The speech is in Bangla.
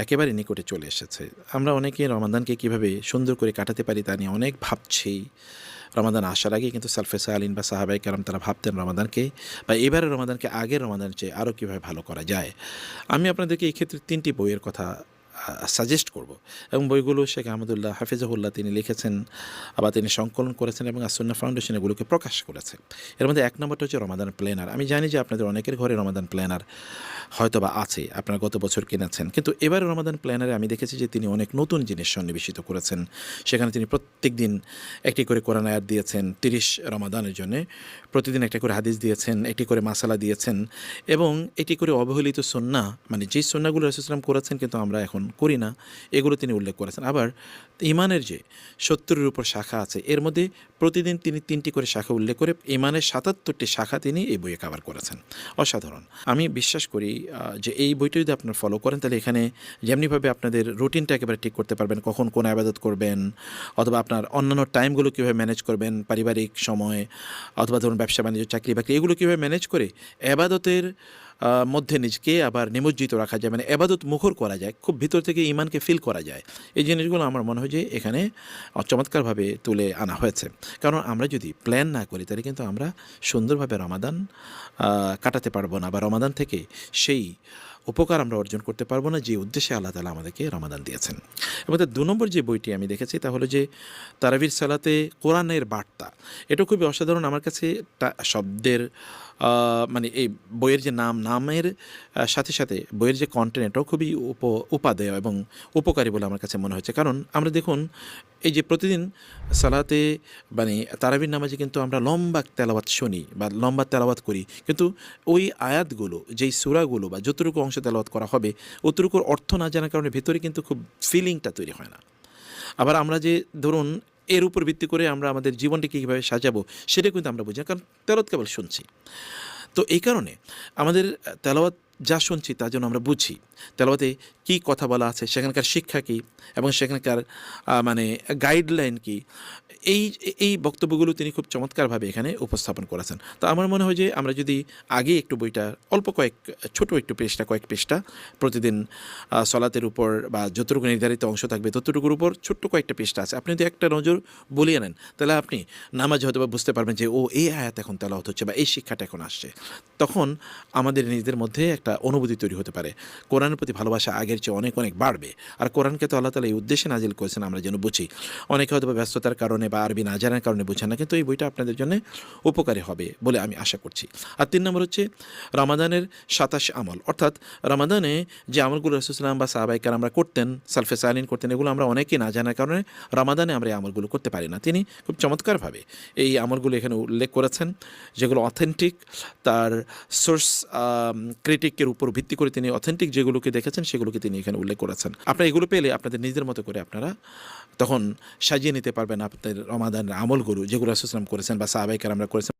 একেবারে নিকটে চলে এসেছে। আমরা অনেকে রমাদানকে কীভাবে সুন্দর করে কাটাতে পারি তা নিয়ে অনেক ভাবছি। রমাদান আসার আগে কিন্তু সালফে সালিন বা সাহাবায়ে কেরাম তারা ভাবতেন রমাদানকে বা এবারের রমাদানকে আগের রমাদানের চেয়ে আরও কীভাবে ভালো করা যায়। আমি আপনাদেরকে এই ক্ষেত্রে ৩টি বইয়ের কথা সাজেস্ট করব এবং বইগুলো শেখ আহমদুল্লাহ হাফিজাহুল্লাহ তিনি লিখেছেন, আবার তিনি সংকলন করেছেন এবং আসুন্নাহ ফাউন্ডেশন এগুলোকে প্রকাশ করেছে। এর মধ্যে এক নম্বরটা হচ্ছে রমাদান প্ল্যানার। আমি জানি যে আপনাদের অনেকের ঘরে রমাদান প্ল্যানার হয়তো বা আছে, আপনারা গত বছর কিনেছেন, কিন্তু এবারে রমাদান প্ল্যানারে আমি দেখেছি যে তিনি অনেক নতুন জিনিস সন্নিবেশিত করেছেন। সেখানে তিনি প্রত্যেক দিন একটি করে কোরআন আয়াত দিয়েছেন ৩০ রমাদানের জন্যে, প্রতিদিন একটা করে হাদিস দিয়েছেন, একটি করে মাসালা দিয়েছেন এবং এটি করে অবহেলিত সুন্নাহ, মানে যেই সুন্নাহগুলো রাসূল সাল্লাল্লাহু আলাইহি ওয়াসাল্লাম করেছেন কিন্তু আমরা এখন করি না, এগুলো তিনি উল্লেখ করেছেন। আবার ঈমানের যে ৭০-এর উপর শাখা আছে এর মধ্যে প্রতিদিন তিনি ৩টি করে শাখা উল্লেখ করে ঈমানের ৭৭টি শাখা তিনি এই বইয়ে কভার করেছেন। অসাধারণ। আমি বিশ্বাস করি যে এই বইটা যদি আপনারা ফলো করেন তাহলে এখানে যেমনিভাবে আপনাদের রুটিনটা একেবারে ঠিক করতে পারবেন, কখন কোন ইবাদত করবেন অথবা আপনার অন্যান্য টাইমগুলো কীভাবে ম্যানেজ করবেন, পারিবারিক সময় অথবা ধরুন ব্যবসা বাণিজ্য চাকরি বাকরি এগুলো কীভাবে ম্যানেজ করে ইবাদতের মধ্যে নিজকে আবার নিমজ্জিত রাখা যায়, মানে এবাদত মুখর করা যায়, খুব ভিতর থেকে ঈমানকে ফিল করা যায়। এই জিনিসগুলো আমার মনে হয় যে এখানে চমৎকারভাবে তুলে আনা হয়েছে। কারণ আমরা যদি প্ল্যান না করি তাহলে কিন্তু আমরা সুন্দরভাবে রমাদান কাটাতে পারবো না, বা রমাদান থেকে সেই উপকার আমরা অর্জন করতে পারবো না যে উদ্দেশ্যে আল্লাহ তাআলা আমাদেরকে রমাদান দিয়েছেন। এবং ২ নম্বর যে বইটি আমি দেখেছি তা হলো যে তারাবির সালাতে কোরআনের বার্তা। এটা খুবই অসাধারণ আমার কাছে। শব্দের মানে এই বইয়ের যে নামের সাথে সাথে বইয়ের যে কন্টেন্ট এটাও খুবই উপাদেয় এবং উপকারী বলে আমার কাছে মনে হচ্ছে। কারণ আমরা দেখুন এই যে প্রতিদিন সালাতে মানে তারাবির নামাজে কিন্তু আমরা লম্বা তেলাওয়াত শুনি বা লম্বা তেলাওয়াত করি, কিন্তু ওই আয়াতগুলো যেই সূরাগুলো বা যতটুকু অংশ তেলাওয়াত করা হবে অতটুকুর অর্থ না জানার কারণে ভেতরে কিন্তু খুব ফিলিংটা তৈরি হয় না। আবার আমরা যে ধরুন এর উপর ভিত্তি করে আমরা আমাদের জীবনটিকে কীভাবে সাজাবো সেটা কিন্তু আমরা বুঝি না, কারণ তেলাওয়াত কেবল শুনছি। তো এই কারণে আমাদের তেলাওয়াত যা শুনছি তার জন্য আমরা বুঝি তেলাওয়াতে কী কথা বলা আছে, সেখানকার শিক্ষা কী এবং সেখানকার মানে গাইডলাইন কী, এই এই বক্তব্যগুলো তিনি খুব চমৎকারভাবে এখানে উপস্থাপন করেছেন। তো আমার মনে হয় যে আমরা যদি আগে একটু বইটা অল্প ছোট একটু কয়েক পৃষ্ঠা প্রতিদিন সলাতের উপর বা যতটুকু নির্ধারিত অংশ থাকবে ততটুকুর উপর ছোট্ট কয়েকটা পৃষ্ঠা আছে, আপনি যদি একটা নজর বলিয়ে নেন তাহলে আপনি নামাজ হয়তো বা বুঝতে পারবেন যে ও এই আয়াত এখন তেলাওয়াত হচ্ছে বা এই শিক্ষাটা এখন আসছে। তখন আমাদের নিজেদের মধ্যে একটা অনুভূতি তৈরি হতে পারে, কোরআনের প্রতি ভালোবাসা আগের চেয়ে অনেক অনেক বাড়বে। আর কোরআনকে তো আল্লাহ তাআলা এই উদ্দেশ্যে নাজিল করেছেন আমরা যেন বুঝি। অনেকে হয়তো ব্যস্ততার কারণে বা আরবি না জানার কারণে বুঝেন না, কিন্তু এই বইটা আপনাদের জন্য উপকারী হবে বলে আমি আশা করছি। আর ৩ নম্বর হচ্ছে রমাদানের ২৭ আমল, অর্থাৎ রমাদানে যে আমলগুলো রাসূল সাল্লাল্লাহু আলাইহি ওয়াসাল্লাম বা সাহাবায়ে কেরামরা করতেন, সালফে সালিন করতেন, এগুলো আমরা অনেকেই না জানার কারণে রমাদানে আমরা এই আমলগুলো করতে পারি না। তিনি খুব চমৎকারভাবে এই আমলগুলো এখানে উল্লেখ করেছেন, যেগুলো অথেন্টিক, তার সোর্স ক্রিটিকের উপর ভিত্তি করে তিনি অথেন্টিক যেগুলোকে দেখেছেন সেগুলোকে তিনি এখানে উল্লেখ করেছেন। আপনারা এগুলো পেলে আপনাদের নিজেদের মতো করে আপনারা তখন সাজিয়ে নিতে পারবেন আপনাদের রমাদানের আমলগুলো যেগুলো রাসূল সাল্লাল্লাহু আলাইহি ওয়াসাল্লাম করেছেন বা সাহাবায়ে কেরামরা করেছেন।